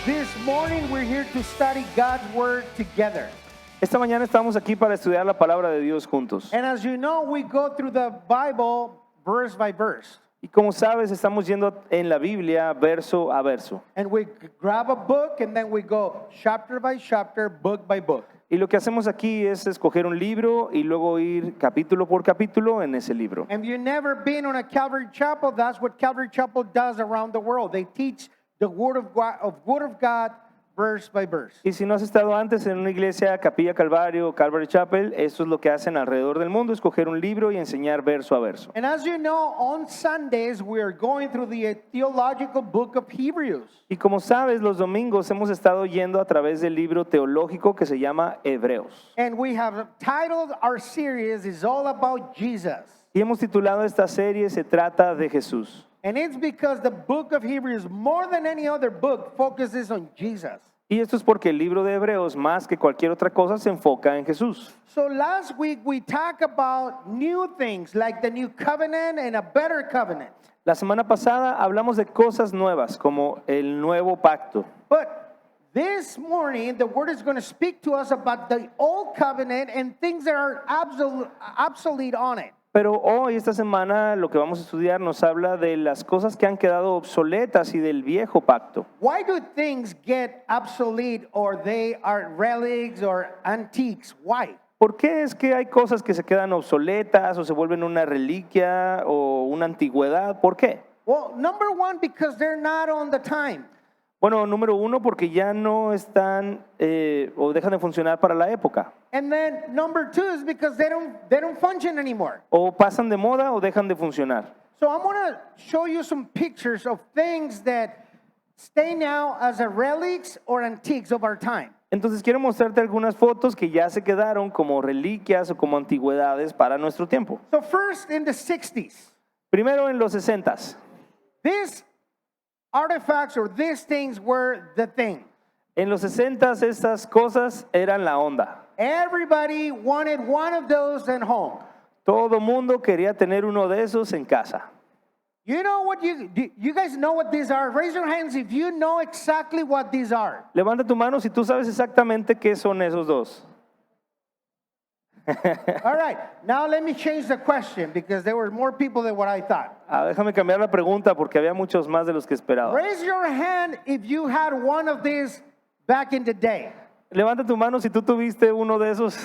this morning we're here to study God's Word together. Esta mañana estamos aquí para estudiar la palabra de Dios juntos. And as you know, we go through the Bible verse by verse. Y como sabes, estamos yendo en la Biblia verso a verso. And we grab a book and then we go chapter by chapter, book by book. Y lo que hacemos aquí es escoger un libro y luego ir capítulo por capítulo en ese libro. And if you've never been on a Calvary Chapel, that's what Calvary Chapel does around the world. They teach the Word of God verse by verse. Y si no has estado antes en una iglesia, Capilla Calvario, Calvary Chapel, esto es lo que hacen alrededor del mundo, escoger un libro y enseñar verso a verso. And as you know, on Sundays we are going through the theological book of Hebrews. Y como sabes, los domingos hemos estado yendo a través del libro teológico que se llama Hebreos. And we have titled our series is all about Jesus. Y hemos titulado esta serie Se trata de Jesús. And it's because the book of Hebrews, more than any other book, focuses on Jesus. Y esto es porque el libro de Hebreos, más que cualquier otra cosa, se enfoca en Jesús. So last week we talked about new things like the new covenant and a better covenant. La semana pasada hablamos de cosas nuevas, como el nuevo pacto. But this morning the word is going to speak to us about the old covenant and things that are obsolete on it. Pero hoy, esta semana, lo que vamos a estudiar nos habla de las cosas que han quedado obsoletas y del viejo pacto. Why do things get obsolete or they are relics or antiques? Why? ¿Por qué es que hay cosas que se quedan obsoletas o se vuelven una reliquia o una antigüedad? ¿Por qué? Well, number one, because they're not on the time. Bueno, número uno, porque ya no están o dejan de funcionar para la época. And then number two is because they don't function anymore. O pasan de moda o dejan de funcionar. So I'm going to show you some pictures of things that stay now as a relics or antiques of our time. Entonces quiero mostrarte algunas fotos que ya se quedaron como reliquias o como antigüedades para nuestro tiempo. So first in the 60s, Primero en los 60s. these artifacts or these things were the thing. En los 60s estas cosas eran la onda. Everybody wanted one of those at home. Todo mundo quería tener uno de esos en casa. You know what you guys know what these are? Raise your hands if you know exactly what these are. Levanta tu mano si tú sabes exactamente qué son esos dos. All right, now let me change the question because there were more people than what I thought. Déjame cambiar la pregunta porque había muchos más de los que esperaba. Raise your hand if you had one of these back in the day. Levanta tu mano si tú tuviste uno de esos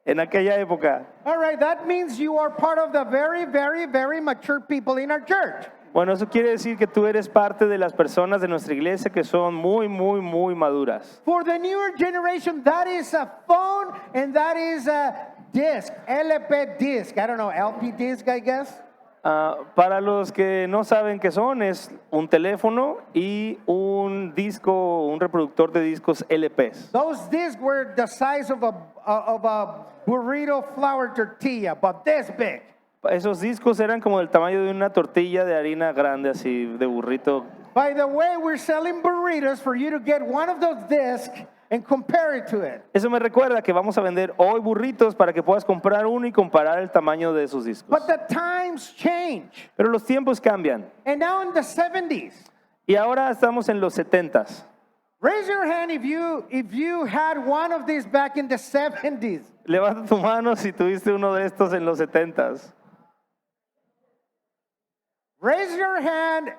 en aquella época. All right, that means you are part of the very, very, very mature people in our church. Bueno, eso quiere decir que tú eres parte de las personas de nuestra iglesia que son muy, muy, muy maduras. For the newer generation, that is a phone and that is a disc, LP disc. I don't know, LP disc, I guess. Para los que no saben qué son, es un teléfono y un disco, un reproductor de discos LPs. Those discs were the size of a burrito flour tortilla, but this big. Esos discos eran como del tamaño de una tortilla de harina grande, así de burrito. By the way, we're selling burritos for you to get one of those discs and compare it to it. Eso me recuerda que vamos a vender hoy burritos para que puedas comprar uno y comparar el tamaño de esos discos. But the times change. Pero los tiempos cambian. And now in the 70s, Y ahora estamos en los 70s. raise your hand if you had one of these back in the 70s. Levanta tu mano si tuviste uno de estos en los 70s. Raise your hand.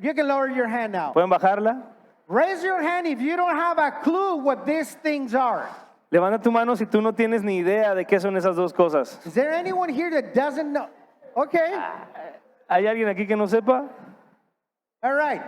You can lower your hand now. ¿Pueden bajarla? Raise your hand if you don't have a clue what these things are. Levanta tu mano si tú no tienes ni idea de qué son esas dos cosas. Is there anyone here that doesn't know? Okay. ¿Hay alguien aquí que no sepa? All right.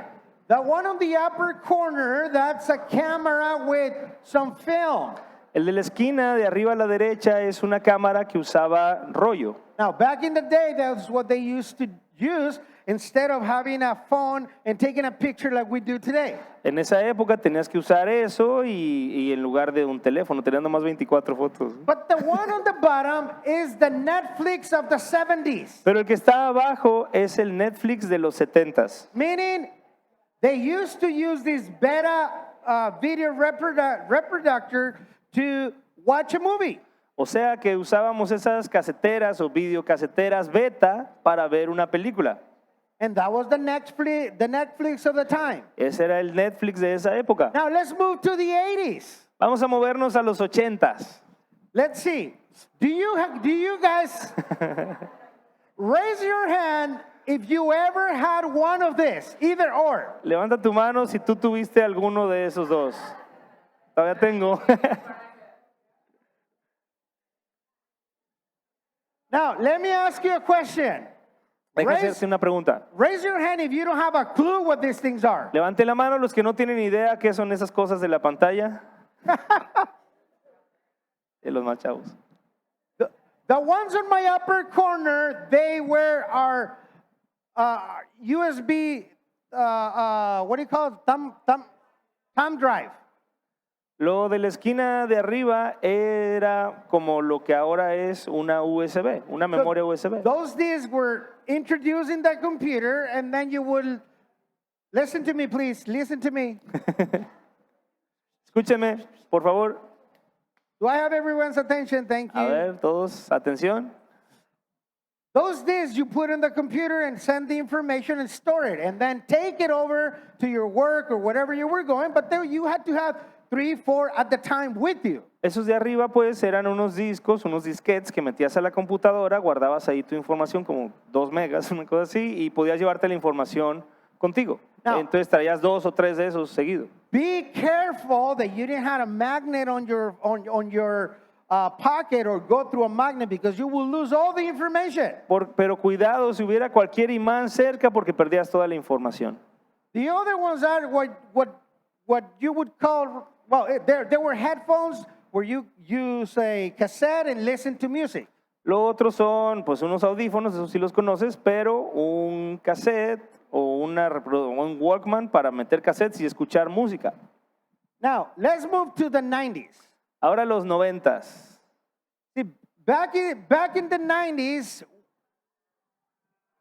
The one on the upper corner, that's a camera with some film. El de la esquina de arriba a la derecha es una cámara que usaba rollo. Now, back in the day, that's what they used to use instead of having a phone and taking a picture like we do today. En esa época tenías que usar eso y en lugar de un teléfono, tenías nomás 24 fotos. But the one on the bottom is the Netflix of the 70s. Pero el que está abajo es el Netflix de los 70s. Meaning, they used to use this beta video reproductor to watch a movie. O sea que usábamos esas caseteras o videocaseteras beta para ver una película. And that was the Netflix of the time. Ese era el Netflix de esa época. Now let's move to the 80s. Vamos a movernos a los 80s. Let's see. Do you guys raise your hand if you ever had one of this, either or? Levanta tu mano si tú tuviste alguno de esos dos. Todavía tengo. Now, let me ask you a question. Deja Raise, hacerte una pregunta. raise your hand if you don't have a clue what these things are. Levante la mano los que no tienen idea qué son esas cosas de la pantalla. De los más chavos. The ones on my upper corner, they were our USB, what do you call it? Thumb drive. Lo de la esquina de arriba era como lo que ahora es una USB, una memoria USB. Those discs were introduced in the computer, and then you would listen to me, please. Listen to me. Escúcheme, por favor. Do I have everyone's attention? Thank you. A ver, todos, atención. Those discs you put in the computer and send the information and store it, and then take it over to your work or whatever you were going. But then you had to have 3, 4 at the time with you. Esos de arriba pues eran unos discos, unos disquetes que metías a la computadora, guardabas ahí tu información como 2 megas, una cosa así, y podías llevarte la información contigo. No. Entonces traías 2 o 3 de esos seguido. Be careful that you didn't have a magnet on your pocket or go through a magnet, because you will lose all the information. Pero cuidado si hubiera cualquier imán cerca porque perdías toda la información. The other ones are what you would call, well, there were headphones where you use a cassette and listen to music. Lo otro son pues unos audífonos, esos sí los conoces, pero un cassette o un Walkman para meter cassettes y escuchar música. Now, let's move to the 90s. Ahora los 90s. See, back in the 90s,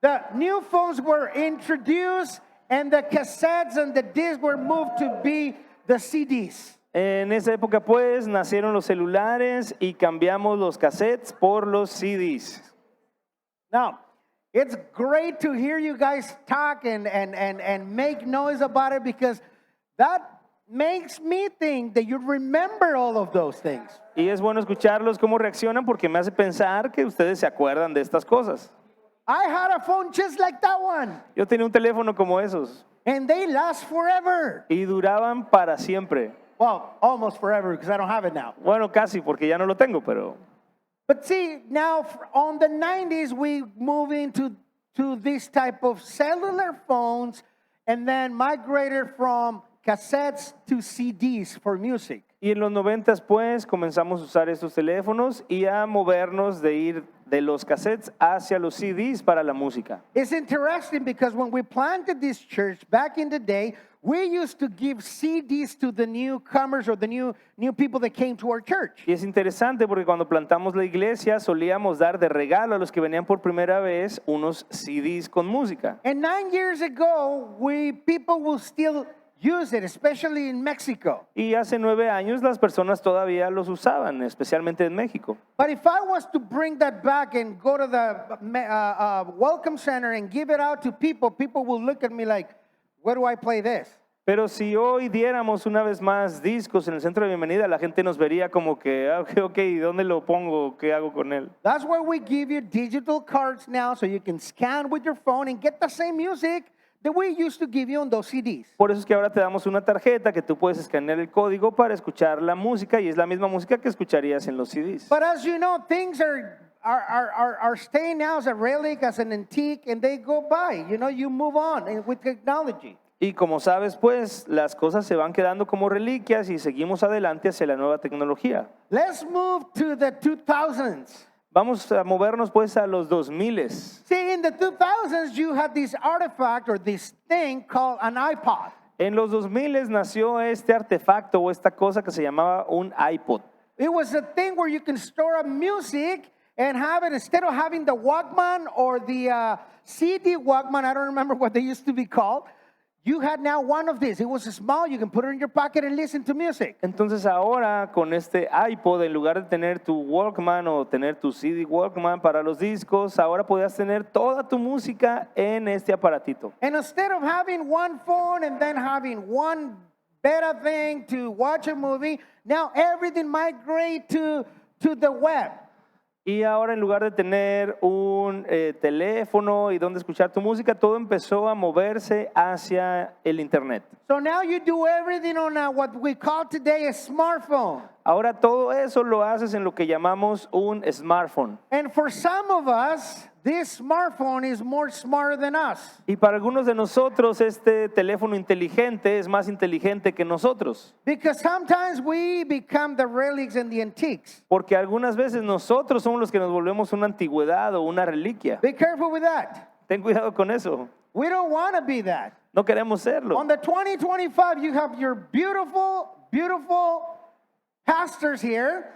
the new phones were introduced and the cassettes and the discs were moved to be the CDs. En esa época pues nacieron los celulares y cambiamos los cassettes por los CDs. Now, it's great to hear you guys talk and make noise about it, because that makes me think that you remember all of those things. Y es bueno escucharlos cómo reaccionan porque me hace pensar que ustedes se acuerdan de estas cosas. I had a phone just like that one, Yo tenía un teléfono como esos and they last forever. y duraban para siempre. Well, almost forever, because I don't have it now. Bueno, casi porque ya no lo tengo, pero But see, now on the 90s, we move into this type of cellular phones and then migrated from cassettes to CDs for music. y en los 90s pues comenzamos a usar estos teléfonos y a movernos de ir de los cassettes hacia los CDs para la música. It's interesting because when we planted this church back in the day, we used to give CDs to the newcomers or the new people that came to our church. Y es interesante porque cuando plantamos la iglesia solíamos dar de regalo a los que venían por primera vez unos CDs con música. And 9 years ago, people will still use it, especially in Mexico. Y hace 9 años las personas todavía los usaban, especialmente en México. But if I was to bring that back and go to the welcome center and give it out to people, people will look at me like, where do I play this? Pero si hoy diéramos una vez más discos en el centro de bienvenida, la gente nos vería como que, ok, ¿dónde lo pongo? ¿Qué hago con él? That's why we give you digital cards now, so you can scan with your phone and get the same music that we used to give you on those CDs. Por eso es que ahora te damos una tarjeta que tú puedes escanear el código para escuchar la música y es la misma música que escucharías en los CDs. But as you know, things are staying now as a relic, as an antique, and they go by. You know, you move on with technology. Y como sabes, pues las cosas se van quedando como reliquias y seguimos adelante hacia la nueva tecnología. Let's move to the 2000s. Vamos a movernos pues a los 2000. See, in the 2000s, you had this artifact or this thing called an iPod. En los 2000 nació este artefacto o esta cosa que se llamaba un iPod. It was a thing where you can store up music and have it, instead of having the Walkman or the CD Walkman, I don't remember what they used to be called, you had now one of these. It was small, you can put it in your pocket and listen to music. Entonces ahora con este iPod, en lugar de tener tu Walkman o tener tu CD Walkman para los discos, ahora podías tener toda tu música en este aparatito. And instead of having one phone and then having one beta thing to watch a movie, now everything migrate to the web. Y ahora en lugar de tener un teléfono y donde escuchar tu música, todo empezó a moverse hacia el internet. So now you do everything on what we call today a smartphone. Ahora todo eso lo haces en lo que llamamos un smartphone. And for some of us, this smartphone is more smarter than us. Y para algunos de nosotros este teléfono inteligente es más inteligente que nosotros. Because sometimes we become the relics and the antiques. Porque algunas veces nosotros somos los que nos volvemos una antigüedad o una reliquia. Be careful with that. Ten cuidado con eso. We don't want to be that. No queremos serlo. On the 2025, you have your beautiful, beautiful pastors here.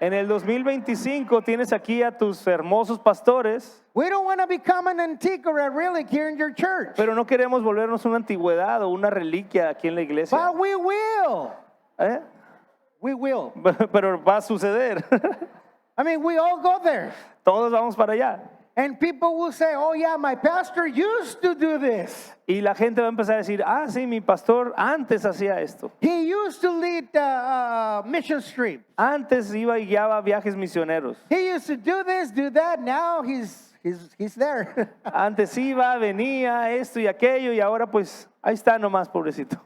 En el 2025 tienes aquí a tus hermosos pastores, We don't want to become an antique or a relic here in your church. pero no queremos volvernos una antigüedad o una reliquia aquí en la iglesia. But we will. ¿Eh? We will. Pero va a suceder. I mean, we all go there. Todos vamos para allá. And people will say, oh, yeah, my pastor used to do this. Y la gente va a empezar a decir, ah, sí, mi pastor antes hacía esto. He used to lead mission trip. Antes iba y guiaba viajes misioneros. He used to do this, do that. Now he's there. Antes iba, venía, esto y aquello, y ahora pues ahí está nomás, pobrecito.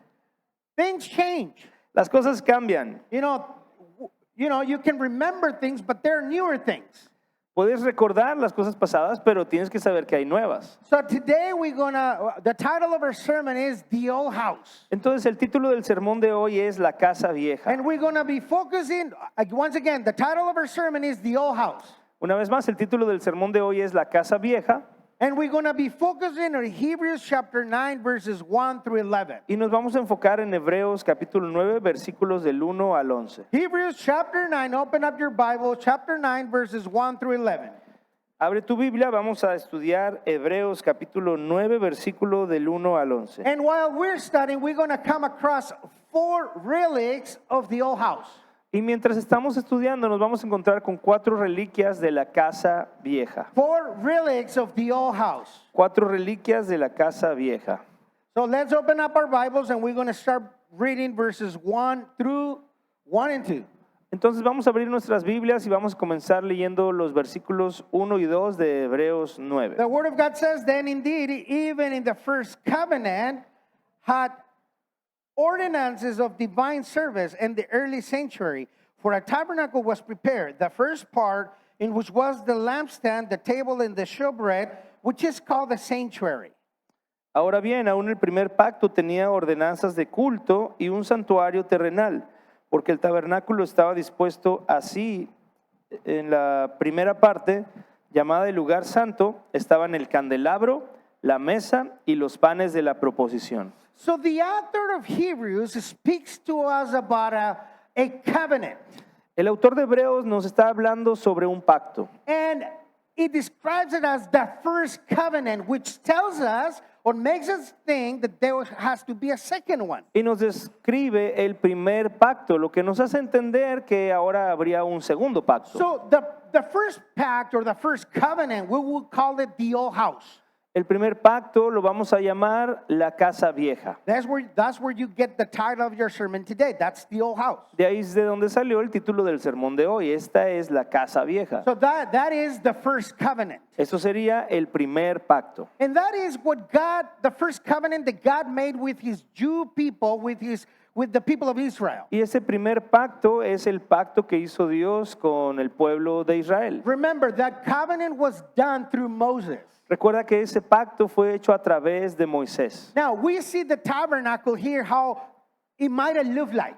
Things change. Las cosas cambian. You know, you can remember things, but there are newer things. Puedes recordar las cosas pasadas, pero tienes que saber que hay nuevas. So today the title of our sermon is The Old House. Entonces el título del sermón de hoy es La Casa Vieja. And we're going to be focusing, once again, the title of our sermon is The Old House. Una vez más, el título del sermón de hoy es La Casa Vieja. And we're going to be focusing on Hebrews chapter 9, verses 1 through 11. Y nos vamos a enfocar en Hebreos capítulo 9, versículos del 1 al 11. Hebrews chapter 9, open up your Bible, chapter 9, verses 1 through 11. Abre tu Biblia, vamos a estudiar Hebreos capítulo 9, versículo del 1 al 11. And while we're studying, we're going to come across 4 relics of the old house. Y mientras estamos estudiando, nos vamos a encontrar con 4 reliquias de la Casa Vieja. 4 relics of the old house. 4 reliquias de la Casa Vieja. So let's open up our Bibles and we're going to start reading verses 1 through 1 and 2. Entonces vamos a abrir nuestras Biblias y vamos a comenzar leyendo los versículos 1 y 2 de Hebreos 9. The Word of God says, then indeed, even in the first covenant, had ordinances of divine service and the early sanctuary, for a tabernacle was prepared, the first part in which was the lampstand, the table, and the showbread, which is called the sanctuary. Ahora bien, aún el primer pacto tenía ordenanzas de culto y un santuario terrenal, porque el tabernáculo estaba dispuesto así. En la primera parte, llamada el lugar santo, estaban el candelabro, la mesa y los panes de la proposición. So the author of Hebrews speaks to us about a covenant. El autor de Hebreos nos está hablando sobre un pacto. And it describes it as the first covenant, which tells us or makes us think that there has to be a second one. Y nos describe el primer pacto, lo que nos hace entender que ahora habría un segundo pacto. So the first pact or the first covenant, we will call it the old house. El primer pacto lo vamos a llamar la Casa Vieja. That's where you get the title of your sermon today. That's the old house. De ahí es de donde salió el título del sermón de hoy. Esta es la Casa Vieja. So that is the first covenant. Eso sería el primer pacto. And that is what the first covenant that God made with his Jew people, with the people of Israel. Y ese primer pacto es el pacto que hizo Dios con el pueblo de Israel. Remember, that covenant was done through Moses. Recuerda que ese pacto fue hecho a través de Moisés. Now, we see the tabernacle here, how it might have looked like.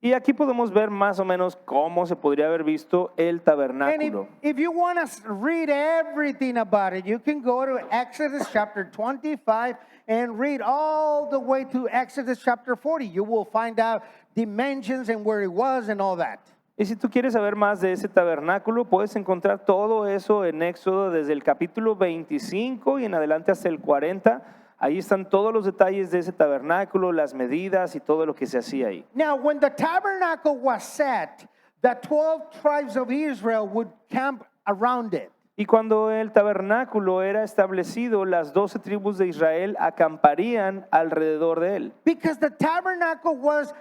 Y aquí podemos ver más o menos cómo se podría haber visto el And tabernáculo. if you want to read everything about it, you can go to Exodus chapter 25 and read all the way to Exodus chapter 40. You will find out dimensions and where it was and all that. Y si tú quieres saber más de ese tabernáculo, puedes encontrar todo eso en Éxodo desde el capítulo 25 y en adelante hasta el 40. Ahí están todos los detalles de ese tabernáculo, las medidas y todo lo que se hacía ahí. Now, when the tabernacle was set, the 12 tribes of Israel would camp around it. Y cuando el tabernáculo era establecido, las 12 tribus de Israel acamparían alrededor de él. Because the tabernacle was,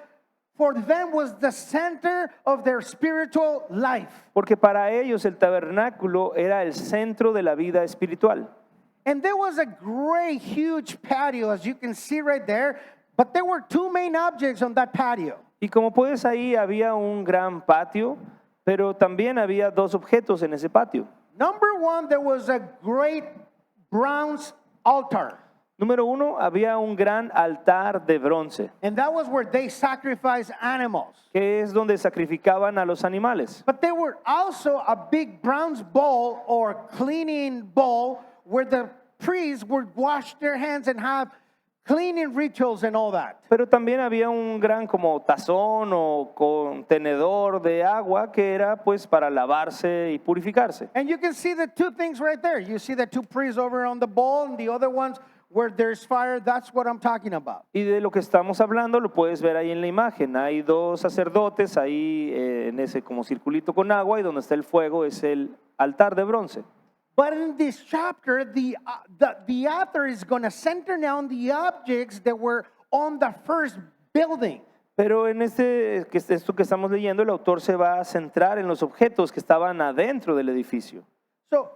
for them, was the center of their spiritual life. Porque para ellos el tabernáculo era el centro de la vida espiritual. And there was a great, huge patio, as you can see right there. But there were two main objects on that patio. Y como puedes ahí había un gran patio, pero también había dos objetos en ese patio. Number one, there was a great bronze altar. Número uno, había un gran altar de bronce, And that was where they sacrificed animals. que es donde sacrificaban a los animales. But there were also a big bronze bowl or cleaning bowl where the priests would wash their hands and have cleaning rituals and all that. Pero también había un gran como tazón o contenedor de agua que era pues para lavarse y purificarse. And you can see the two things right there. You see the two priests over on the bowl and the other ones where there's fire. That's what I'm talking about. Y de lo que estamos hablando lo puedes ver ahí en la imagen. Hay dos sacerdotes ahí en ese como circulito con agua y donde está el fuego es el altar de bronce. But in this chapter, the author is going to center now on the objects that were on the first building. Pero en esto que estamos leyendo, el autor se va a centrar en los objetos que estaban adentro del edificio. So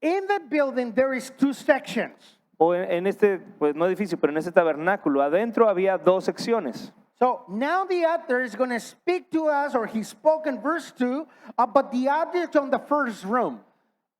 in that building, there is two sections. O en este, pues no edificio, pero en este tabernáculo, adentro había dos secciones. So now the author is going to speak to us, or he spoke in verse 2, about the objects on the first room.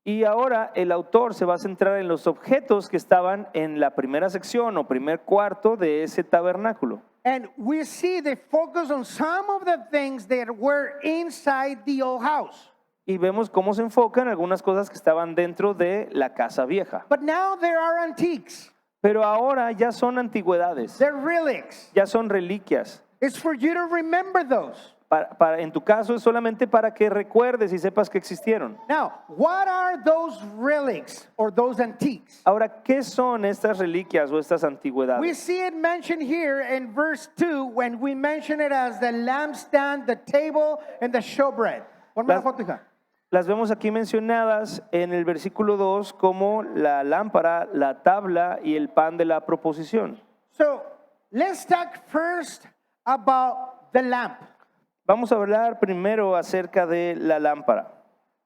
Y ahora el autor se va a centrar en los objetos que estaban en la primera sección o primer cuarto de ese tabernáculo. And we see they focus on some of the things that were inside the old house. Y vemos cómo se enfocan algunas cosas que estaban dentro de la casa vieja. But now there are antiques, Pero ahora ya son antigüedades, they're relics. ya son reliquias. It's for you to remember those. En tu caso es solamente para que recuerdes y sepas que existieron. Now, what are those relics or those antiques? Ahora, ¿qué son estas reliquias o estas We antigüedades? see it mentioned here in verse 2 when we mention it as the lampstand, the table, and the showbread. Ponme la Las- foto, hija. Las vemos aquí mencionadas en el versículo 2 como la lámpara, la tabla y el pan de la proposición. So let's talk first about the lamp. Vamos a hablar primero acerca de la lámpara.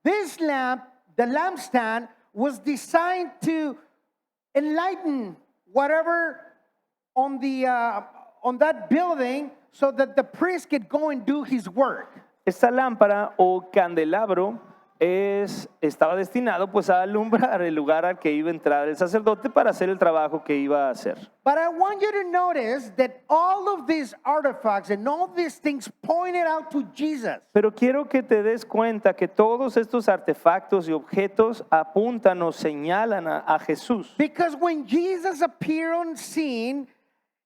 This lamp, the lampstand, was designed to enlighten whatever on that building so that the priest could go and do his work. Esta lámpara o candelabro estaba destinado pues a alumbrar el lugar al que iba a entrar el sacerdote para hacer el trabajo que iba a hacer. But I want you to notice that all of these artifacts and all these things pointed out to Jesus. Pero quiero que te des cuenta que todos estos artefactos y objetos apuntan o señalan a Jesús. Because when Jesus appeared on scene,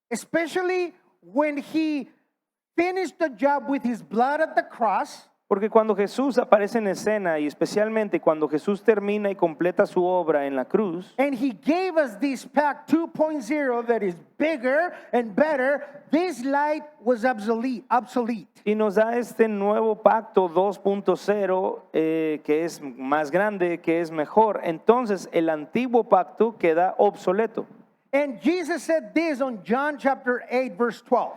especially when he finished the job with his blood at the cross, Porque cuando Jesús aparece en escena y especialmente cuando Jesús termina y completa su obra en la cruz, and he gave us this pack 2.0 that is bigger and better, this light was obsolete. y nos da este nuevo pacto 2.0 que es más grande, que es mejor, entonces el antiguo pacto queda obsoleto. And Jesus said this on John chapter 8, verse 12.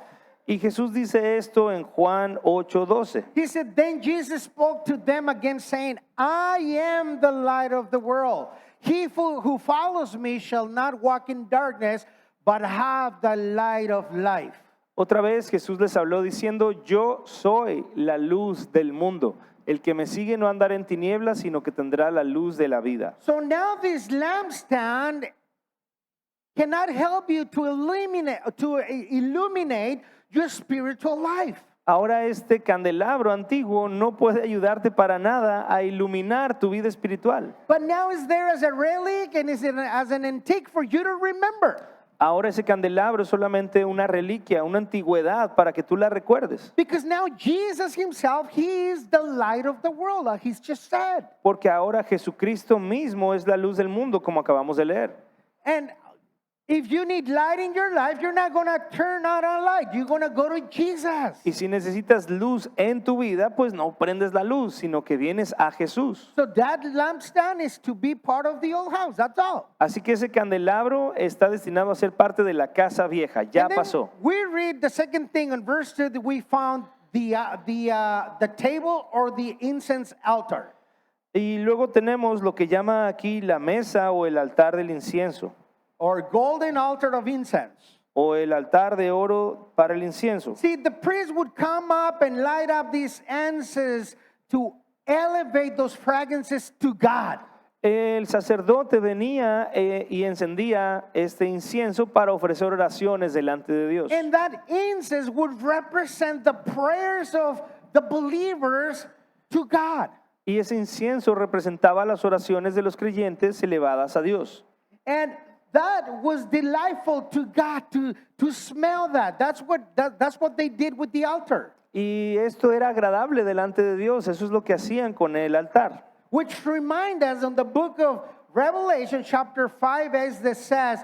Y Jesús dice esto en Juan 8:12. He said, then Jesus spoke to them again, saying, I am the light of the world. He who follows me shall not walk in darkness, but have the light of life. Otra vez Jesús les habló diciendo, yo soy la luz del mundo. El que me sigue no andará en tinieblas, sino que tendrá la luz de la vida. So now this lampstand cannot help you to illuminate your spiritual life. Ahora este candelabro antiguo no puede ayudarte para nada a iluminar tu vida espiritual. But now it's there as a relic and as an antique for you to remember. Ahora ese candelabro es solamente una reliquia, una antigüedad para que tú la recuerdes. Because now Jesus himself, he is the light of the world, like he's just said. Porque ahora Jesucristo mismo es la luz del mundo, como acabamos de leer. And If you need light in your life, you're not going to turn on a light. You're going to go to Jesus. Y si necesitas luz en tu vida, pues no prendes la luz, sino que vienes a Jesús. So that lampstand is to be part of the old house. That's all. Así que ese candelabro está destinado a ser parte de la casa vieja, ya And then pasó. we read the second thing in verse 2 that we found the table or the incense altar. Y luego tenemos lo que llama aquí la mesa o el altar del incienso, Or golden altar of incense. o el altar de oro para el incienso. See, the priest would come up and light up these incense to elevate those fragrances to God. El sacerdote venía y encendía este incienso para ofrecer oraciones delante de Dios. And that incense would represent the prayers of the believers to God. Y ese incienso representaba las oraciones de los creyentes elevadas a Dios. And that was delightful to God to smell that. That's what they did with the altar. Y esto era agradable delante de Dios. Eso es lo que hacían con el altar. Which remind us on the book of Revelation chapter 5 as that says,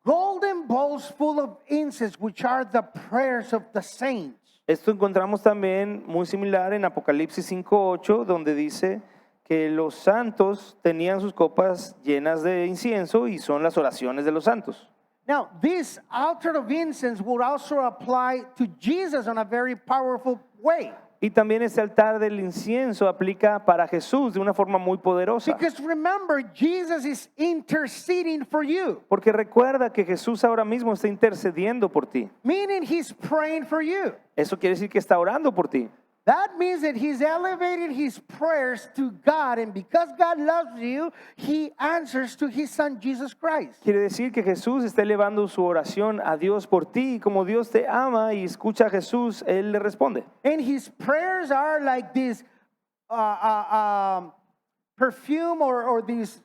golden bowls full of incense, which are the prayers of the saints. Esto encontramos también muy similar en Apocalipsis 5:8, donde dice que los santos tenían sus copas llenas de incienso y son las oraciones de los santos. Now, this altar of incense would also apply to Jesus in a very powerful way. Y también este altar del incienso aplica para Jesús de una forma muy poderosa. Because remember, Jesus is interceding for you, Porque recuerda que Jesús ahora mismo está intercediendo por ti. meaning he's praying for you. Eso quiere decir que está orando por ti. That means that he's elevated his prayers to God, and because God loves you, he answers to his son Jesus Christ. Quiere decir que Jesús está elevando su oración a Dios por ti. Y como Dios te ama y escucha a Jesús, Él le responde. And his prayers are like this perfume or this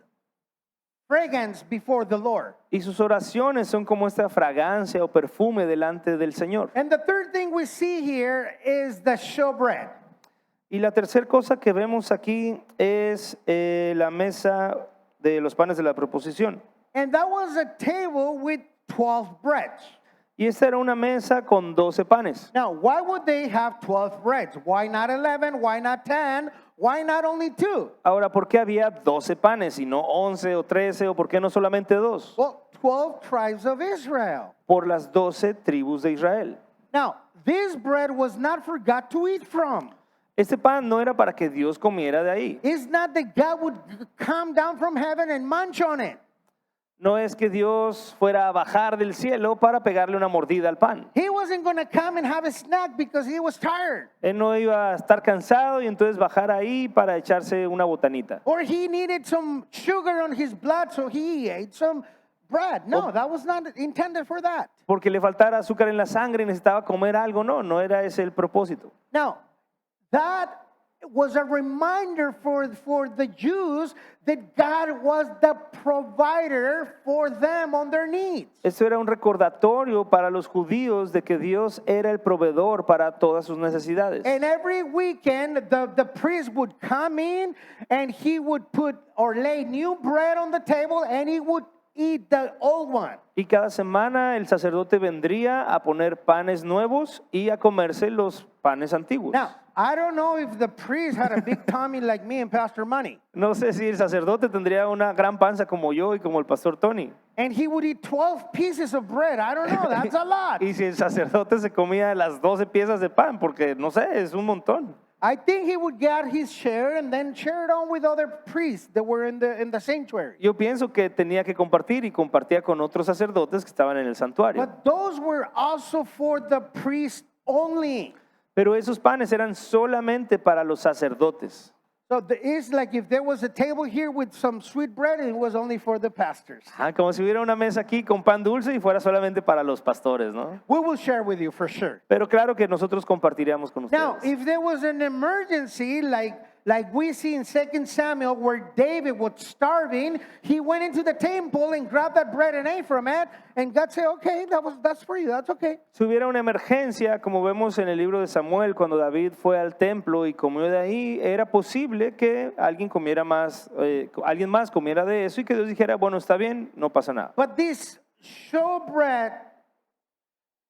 fragrance before the Lord. Y sus oraciones son como esta fragancia o perfume delante del Señor. And the third thing we see here is the showbread. Y la tercera cosa que vemos aquí es la mesa de los panes de la proposición. And that was a table with 12 breads. Y esta era una mesa con 12 panes. Now, why would they have 12 breads? Why not 11? Why not 10? Why not only 2? Ahora, ¿por qué había 12 panes y no 11 o 13 o por qué no solamente 2? Well, 12 tribes of Israel. Por las 12 tribus de Israel. Now, this bread was not for God to eat from. Este pan no era para que Dios comiera de ahí. It's not that God would come down from heaven and munch on it. No es que Dios fuera a bajar del cielo para pegarle una mordida al pan. He wasn't going to come and have a snack because he was tired. Él no iba a estar cansado y entonces bajar ahí para echarse una botanita. Or he needed some sugar on his blood, so he ate some bread. No, that was not intended for that. Porque le faltara azúcar en la sangre y necesitaba comer algo. No, no era ese el propósito. Now, that was a reminder for the Jews that God was the provider for them on their needs. Esto era un recordatorio para los judíos de que Dios era el proveedor para todas sus necesidades. And every weekend, the priest would come in and he would put or lay new bread on the table and he would eat the old one. Y cada semana el sacerdote vendría a poner panes nuevos y a comerse los panes antiguos. Now, I don't know if the priest had a big tummy like me and Pastor Money. No sé si el sacerdote tendría una gran panza como yo y como el pastor Tony. And he would eat 12 pieces of bread. I don't know, that's a lot. Y si el sacerdote se comía las 12 piezas de pan, porque no sé, es un montón. I think he would get his share and then share it on with other priests that were in the sanctuary. Yo pienso que tenía que compartir y compartía con otros sacerdotes que estaban en el santuario. But those were also for the priests only. Pero esos panes eran solamente para los sacerdotes. So it's like if there was a table here with some sweet bread, it was only for the pastors. Como si hubiera una mesa aquí con pan dulce y fuera solamente para los pastores, ¿no? We will share with you for sure. Pero claro que nosotros compartiríamos con Now, ustedes. if there was an emergency, like we see in 2 Samuel, where David was starving, he went into the temple and grabbed that bread and ate from it, and God said, okay, that's for you, that's okay. Si hubiera una emergencia, como vemos en el libro de Samuel, cuando David fue al templo y comió de ahí, era posible que alguien comiera más, alguien más comiera de eso y que Dios dijera, bueno, está bien, no pasa nada. But this showbread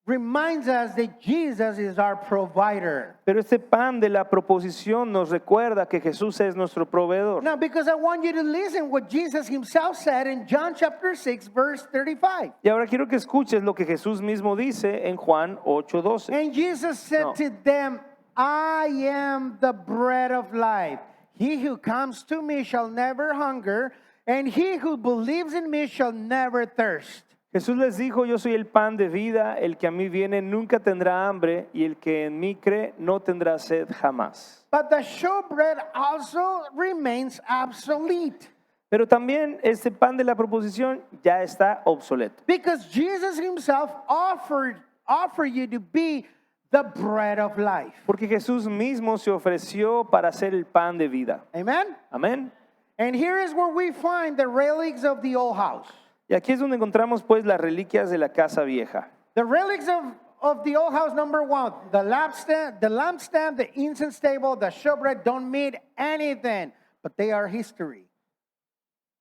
reminds us that Jesus is our provider. Pero este pan de la proposición nos recuerda que Jesús es nuestro proveedor. Now, because I want you to listen what Jesus himself said in John chapter 6, verse 35. Y ahora quiero que escuches lo que Jesús mismo dice en Juan 8:12. And Jesus said No. to them, I am the bread of life. He who comes to me shall never hunger, and he who believes in me shall never thirst. Jesús les dijo, yo soy el pan de vida, el que a mí viene nunca tendrá hambre, y el que en mí cree no tendrá sed jamás. But the showbread also remains obsolete. Pero también este pan de la proposición ya está obsoleto. Because Jesus himself offered you to be the bread of life. Porque Jesús mismo se ofreció para ser el pan de vida. Amen? Amén. And here is where we find the relics of the old house. Y aquí es donde encontramos pues las reliquias de la casa vieja. The relics of the old house, number one, the lampstand, the incense table, the showbread don't mean anything, but they are history.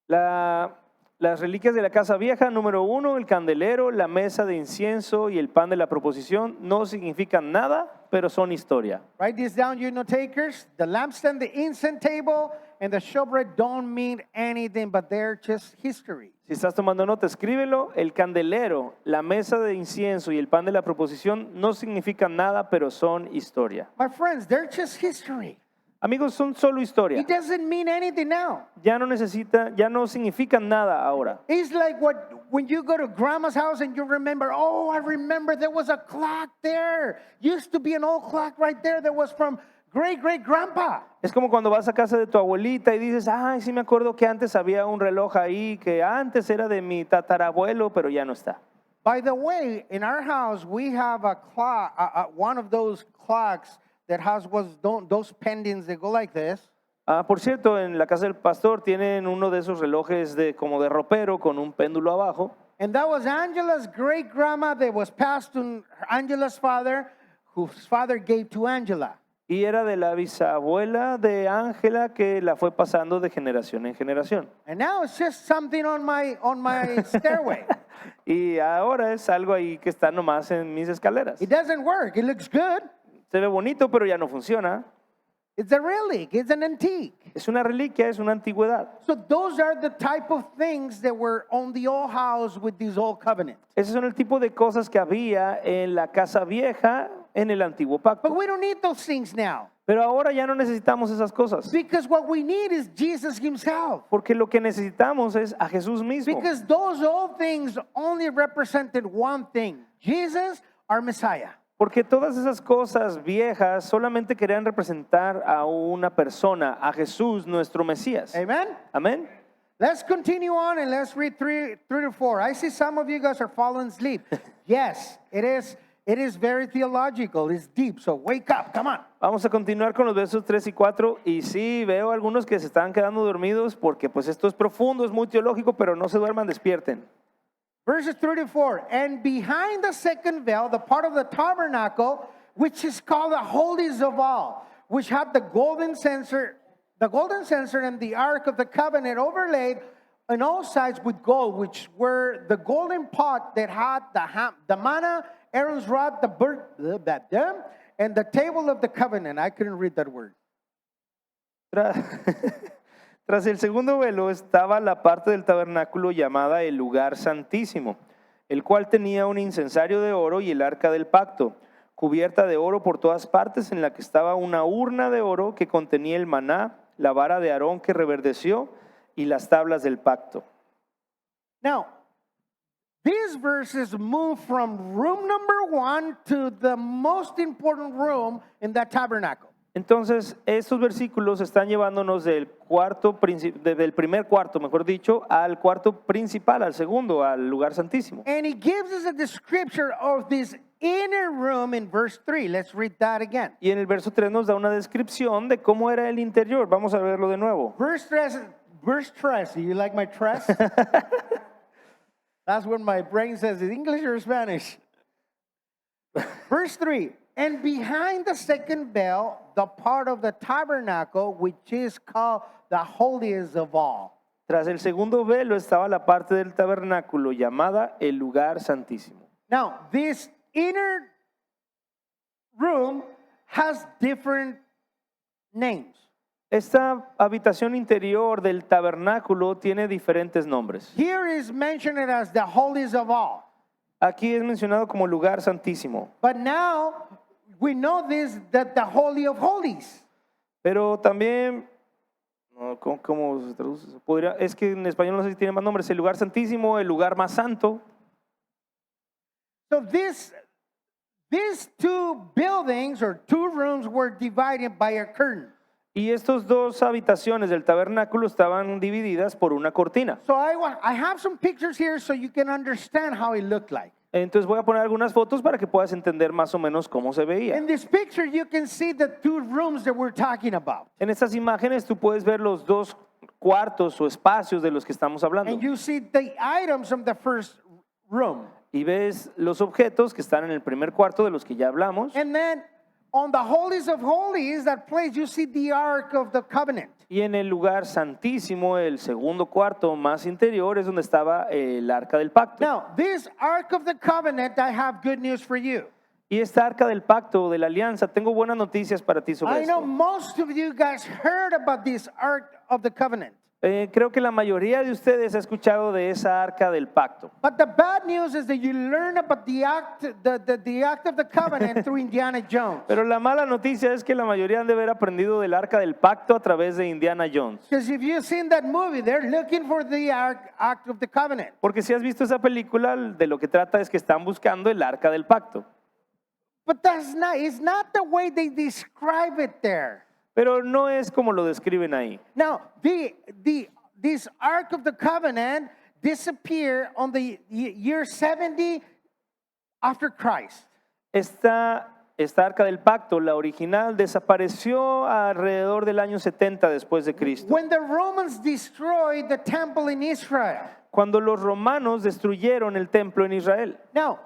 Las reliquias de la casa vieja, número 1, el candelero, la mesa de incienso y el pan de la proposición no significan nada, pero son historia. Write this down, you know, takers. The lampstand, the incense table, and the showbread don't mean anything, but they're just history. Si estás tomando nota, escríbelo. El candelero, la mesa de incienso y el pan de la proposición no significan nada, pero son historia. My friends, they're just history. Amigos, son solo historia. It doesn't mean anything now. Ya no significan nada ahora. It's like when you go to grandma's house and you remember, oh, I remember there was a clock there. Used to be an old clock right there that was from great-great-grandpa. Es como cuando vas a casa de tu abuelita y dices, ay, sí me acuerdo que antes había un reloj ahí que antes era de mi tatarabuelo, pero ya no está. By the way, in our house, we have a clock, one of those clocks that has those pendants that go like this. Por cierto, en la casa del pastor tienen uno de esos relojes como de ropero con un péndulo abajo. And that was Angela's great-grandma that was passed to Angela's father, whose father gave to Angela. Y era de la bisabuela de Ángela que la fue pasando de generación en generación. And now it's just something on my stairway. Y ahora es algo ahí que está nomás en mis escaleras. It doesn't work. It looks good. Se ve bonito, pero ya no funciona. It's a relic. It's an antique. Es una reliquia, es una antigüedad. So those are the type of things that were on the old house with these old covenants. Esos son el tipo de cosas que había en la casa vieja en el antiguo But pacto. we don't need those things now. Pero ahora ya no necesitamos esas cosas. Because what we need is Jesus himself. Porque lo que necesitamos es a Jesús mismo. Because those old things only represented one thing. Jesus, our Messiah. Porque todas esas cosas viejas solamente querían representar a una persona, a Jesús, nuestro Mesías. Amen? Amén. Let's continue on and let's read 3 to 4. I see some of you guys are falling asleep. Yes, it is very theological. It's deep. So wake up. Come on. Vamos a continuar con los versos 3 y 4. Y sí, veo algunos que se están quedando dormidos porque pues esto es profundo, es muy teológico, pero no se duerman, despierten. Verses 3 to 4. And behind the second veil, the part of the tabernacle, which is called the holiest of all, which had the golden censer and the ark of the covenant overlaid on all sides with gold, which were the golden pot that had the manna, Aaron's rod, and the table of the covenant. I couldn't read that word. Tras el segundo velo estaba la parte del tabernáculo llamada el lugar santísimo, el cual tenía un incensario de oro y el arca del pacto, cubierta de oro por todas partes, en la que estaba una urna de oro que contenía el maná, la vara de Aarón que reverdeció y las tablas del pacto. Now, these verses move from room number 1 to the most important room in that tabernacle. Entonces, estos versículos están llevándonos del primer cuarto, mejor dicho, al cuarto principal, al segundo, al lugar santísimo. And he gives us a description of this inner room in verse 3. Let's read that again. Y en el verso 3 nos da una descripción de cómo era el interior. Vamos a verlo de nuevo. Verse 3. You like my tres? That's what my brain says. Is English or Spanish? Verse 3. And behind the second veil, the part of the tabernacle, which is called the holiest of all. Tras el segundo velo estaba la parte del tabernáculo llamada el lugar santísimo. Now, this inner room has different names. Esta habitación interior del tabernáculo tiene diferentes nombres. Here is mentioned as the holiest of all. Aquí es mencionado como lugar santísimo, But now we know this, that the Holy of Holies. pero también, no, ¿cómo se traduce? Es que en español no sé si tiene más nombres, el lugar santísimo, el lugar más santo. So these two buildings or two rooms were divided by a curtain. Y estas dos habitaciones del tabernáculo estaban divididas por una cortina. So I have some pictures here so you can understand how it looked like. Entonces voy a poner algunas fotos para que puedas entender más o menos cómo se veía. In this picture, you can see the two rooms that we're talking about. En estas imágenes tú puedes ver los dos cuartos o espacios de los que estamos hablando. And you see the items from the first room. Y ves los objetos que están en el primer cuarto de los que ya hablamos. And then on the holies of holies, that place, you see the Ark of the Covenant. Y en el lugar santísimo, el segundo cuarto más interior, es donde estaba el arca del pacto. Now, this Ark of the Covenant, I have good news for you. Y esta arca del pacto, de la alianza, tengo buenas noticias para ti sobre I know esto. most of you guys heard about this Ark of the Covenant. Creo que la mayoría de ustedes ha escuchado de esa arca del pacto. But the bad news is that you learn about the act of the covenant through Indiana Jones. Pero la mala noticia es que la mayoría han de haber aprendido del arca del pacto a través de Indiana Jones. Because if you've seen that movie, they're looking for the act of the covenant. Porque si has visto esa película, de lo que trata es que están buscando el arca del pacto. But it's not the way they describe it there. Pero no es como lo describen ahí. Now, this Ark of the Covenant disappeared on the year 70 after Christ. Esta arca del pacto, la original, desapareció alrededor del año 70 después de Cristo. When the Romans destroyed the temple in Israel. Cuando los romanos destruyeron el templo en Israel. Now,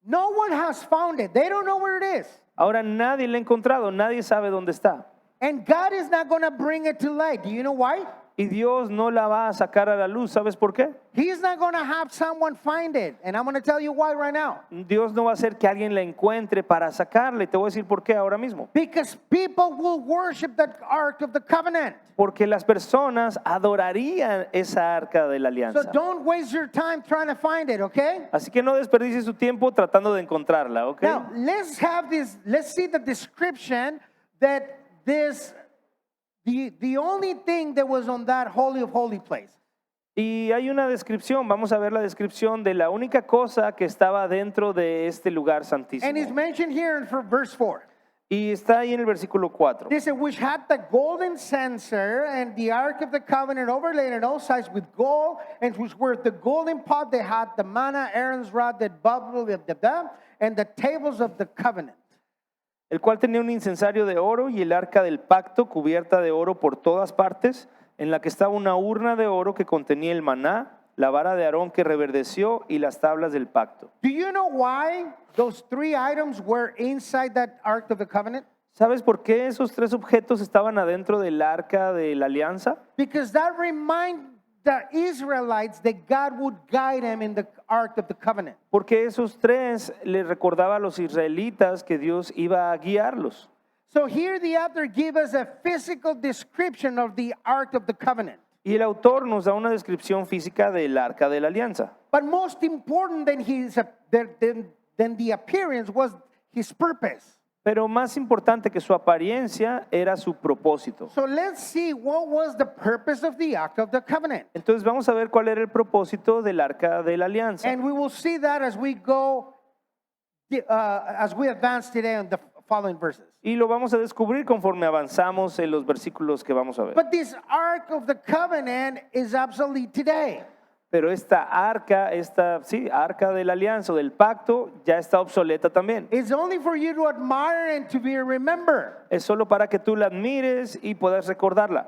no one has found it. They don't know where it is. Ahora nadie lo ha encontrado, nadie sabe dónde está. And God is not going to bring it to light. Do you know why? Y Dios no la va a sacar a la luz, ¿sabes por qué? He's not going to have someone find it. And I'm going to tell you why right now. Dios no va a hacer que alguien la encuentre para sacarla. Y te voy a decir por qué ahora mismo. Because people will worship the Ark of the Covenant. Porque las personas adorarían esa arca de la So alianza. don't waste your time trying to find it, okay? Así que no desperdicies su tiempo tratando de encontrarla, ¿ok? Now, let's see the description that the only thing that was on that holy of holy place. Y hay una descripción, vamos a ver la descripción de la única cosa que estaba dentro de este lugar And it's santísimo. mentioned here in verse 4. Y está ahí en el versículo 4. They said, which had the golden censer and the Ark of the Covenant overlaid on all sides with gold, and which were the golden pot that had the manna, Aaron's rod that bubbled with the dam, and the tables of the covenant. El cual tenía un incensario de oro y el arca del pacto cubierta de oro por todas partes, en la que estaba una urna de oro que contenía el maná, la vara de Aarón que reverdeció y las tablas del pacto. Do you know why those three items were inside that Ark of the Covenant? ¿Sabes por qué esos tres objetos estaban adentro del arca de la alianza? Because that reminded the Israelites that God would guide them in the Ark of the Covenant. Porque esos tres les recordaba a los israelitas que Dios iba a guiarlos. So here the author gives us a physical description of the Ark of the Covenant. Y el autor nos da una descripción física del arca de la alianza. But most important than the appearance was his purpose. Pero más importante que su apariencia era su propósito. So let's see what was the purpose of the Ark of the Covenant. Entonces vamos a ver cuál era el propósito del arca de la alianza. And we will see that as we go, as we advance today on the following verses. Y lo vamos a descubrir conforme avanzamos en los versículos que vamos a ver. But this Ark of the Covenant is obsolete today. Pero esta arca de la alianza o del pacto ya está obsoleta también. It's only for you to admire and to be remembered. Es solo para que tú la admires y puedas recordarla.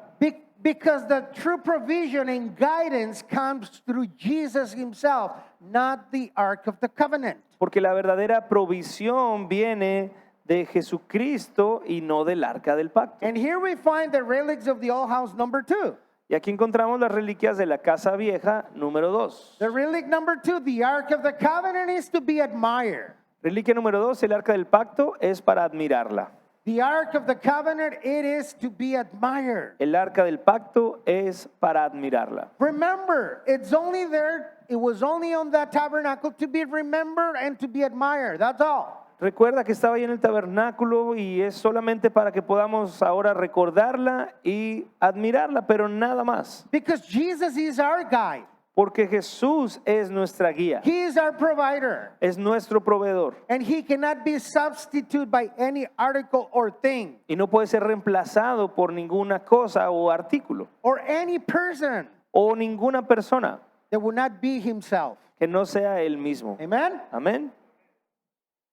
Because the true provision and guidance comes through Jesus himself, not the Ark of the Covenant. Porque la verdadera provisión viene de Jesucristo y no del arca del pacto. And here we find the relics of the old house number 2. Y aquí encontramos las reliquias de la casa vieja número 2. The relic number 2, the Ark of the Covenant, is to be admired. Reliquia número 2, el arca del pacto, es para admirarla. The Ark of the Covenant, it is to be admired. El arca del pacto es para admirarla. Remember, it's only there, it was only on that tabernacle to be remembered and to be admired. That's all. Recuerda que estaba ahí en el tabernáculo y es solamente para que podamos ahora recordarla y admirarla, pero nada más. Because Jesus is our guide. Porque Jesús es nuestra guía, He is our provider. es nuestro proveedor And he cannot be substituted by any article or thing y no puede ser reemplazado por ninguna cosa o artículo or any person o ninguna persona that will not be himself. que no sea él mismo. Amen? Amén.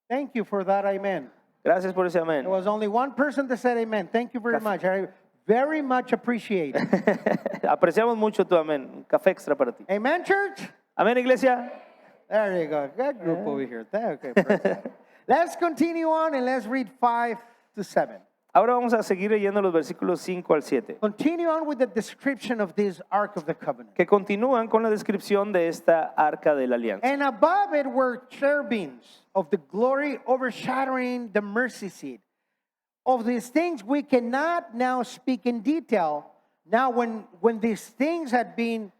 Thank you for that. Amen. Gracias por ese amén. There was only one person that said amen. Thank you very much. I very much appreciate it. Apreciamos mucho tu amén. Un café extra para ti. Amen, church? Amén, iglesia. There you go. Good group over here. Okay, praise God. Let's continue on and let's read 5 to 7. Ahora vamos a seguir leyendo los versículos 5 al 7, Continue on with the description of this Ark of the Covenant. que continúan con la descripción de esta arca de la alianza. And above it were cherubims of the glory overshadowing the mercy seat. Of these things we cannot now speak in detail. Now when these things had been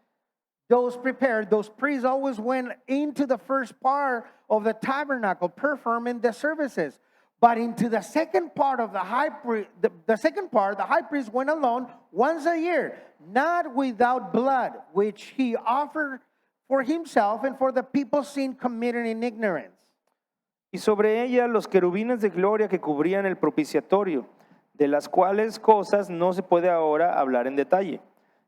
those prepared, those priests always went into the first part of the tabernacle, performing the services. But into the second part of the high priest, the second part, the high priest went alone once a year, not without blood, which he offered for himself and for the people's sin committed in ignorance. Y sobre ella los querubines de gloria que cubrían el propiciatorio, de las cuales cosas no se puede ahora hablar en detalle.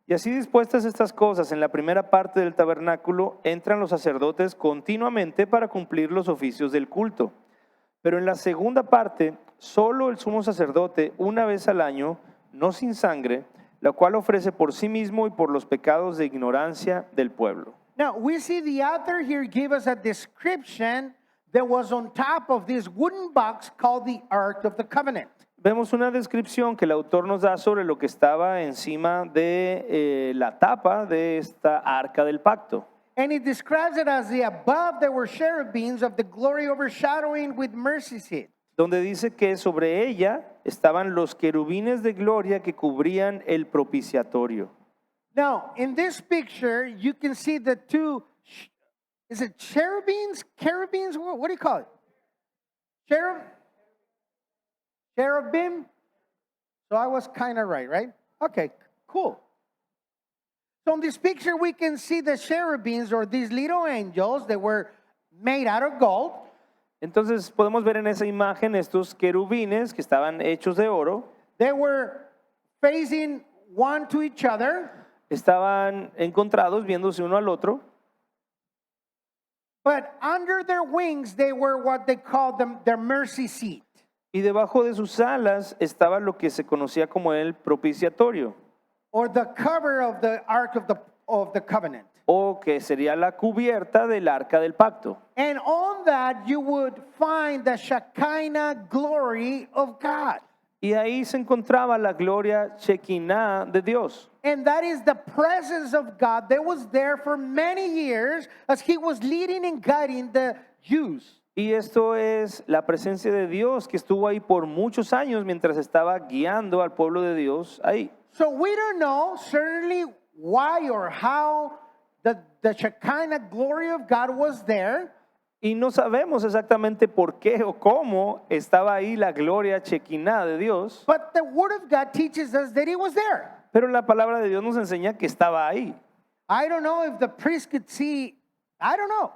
Y así dispuestas estas cosas en la primera parte del tabernáculo, entran los sacerdotes continuamente para cumplir los oficios del culto. Pero en la segunda parte, solo el sumo sacerdote, una vez al año, no sin sangre, la cual ofrece por sí mismo y por los pecados de ignorancia del pueblo. Now, we see the author here give us a description that was on top of this wooden box called the Ark of the Covenant. Vemos una descripción que el autor nos da sobre lo que estaba encima de la tapa de esta arca del pacto. And he describes it as the above there were cherubims of the glory overshadowing with mercy seat. Donde dice que sobre ella estaban los querubines de gloria que cubrían el propiciatorio. Now, in this picture, you can see the two, is it cherubims? Cherubims? What do you call it? Cherubim? So I was kind of right? Okay, cool. So in this picture, we can see the cherubims or these little angels that were made out of gold. Entonces podemos ver en esa imagen estos querubines que estaban hechos de oro, They were facing one to each other, estaban encontrados viéndose uno al otro, but under their wings, they were what they called their mercy seat. y debajo de sus alas estaba lo que se conocía como el propiciatorio, Or the cover of the Ark of the Covenant. o que sería la cubierta del arca del pacto. And on that you would find the Shekinah glory of God. Y ahí se encontraba la gloria Shekinah de Dios. And that is the presence of God that was there for many years as he was leading and guiding the Jews. Y esto es la presencia de Dios que estuvo ahí por muchos años mientras estaba guiando al pueblo de Dios ahí. So we don't know certainly why or how the Shekinah glory of God was there. Y no sabemos exactamente por qué o cómo estaba ahí la gloria Shekinah de Dios, But the Word of God teaches us that it was there. pero la palabra de Dios nos enseña que estaba ahí. I don't know if the priest could see, I don't know.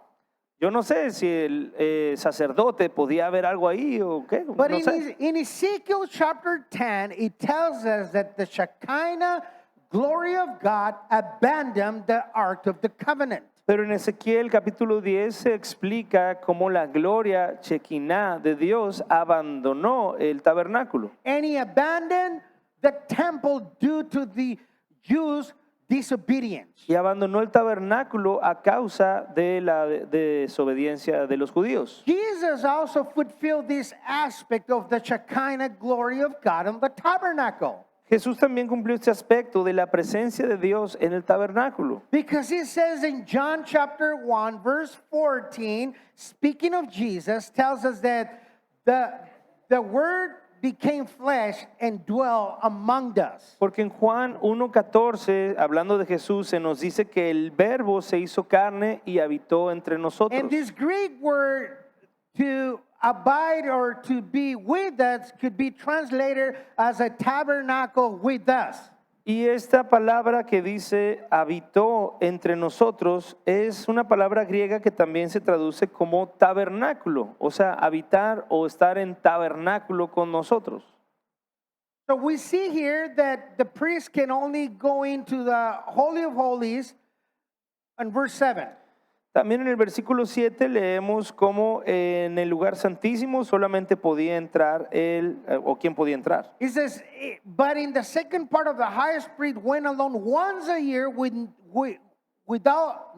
Yo no sé si el sacerdote podía ver algo ahí o qué, But no sé. in Ezekiel chapter 10, it tells us that the Shekinah glory of God abandoned the Ark of the Covenant. Pero en Ezequiel capítulo 10 se explica cómo la gloria Shekinah de Dios abandonó el tabernáculo. And he abandoned the temple due to the Jews' disobedience. Y abandonó el tabernáculo a causa de la desobediencia de los judíos. Jesus also fulfilled this aspect of the Shekinah glory of God in the tabernacle. Jesús también cumplió este aspecto de la presencia de Dios en el tabernáculo. Because it says in John chapter 1, verse 14, speaking of Jesus, tells us that the Word became flesh and dwelt among us. Porque en Juan 1:14, hablando de Jesús, se nos dice que el verbo se hizo carne y habitó entre nosotros. And this Greek word to abide or to be with us could be translated as a tabernacle with us. Y esta palabra que dice habitó entre nosotros es una palabra griega que también se traduce como tabernáculo, o sea, habitar o estar en tabernáculo con nosotros. So we see here that the priest can only go into the Holy of Holies in verse 7. También en el versículo 7 leemos cómo en el lugar santísimo solamente podía entrar él o quien podía entrar. It says, but in the second part of the highest priest went alone once a year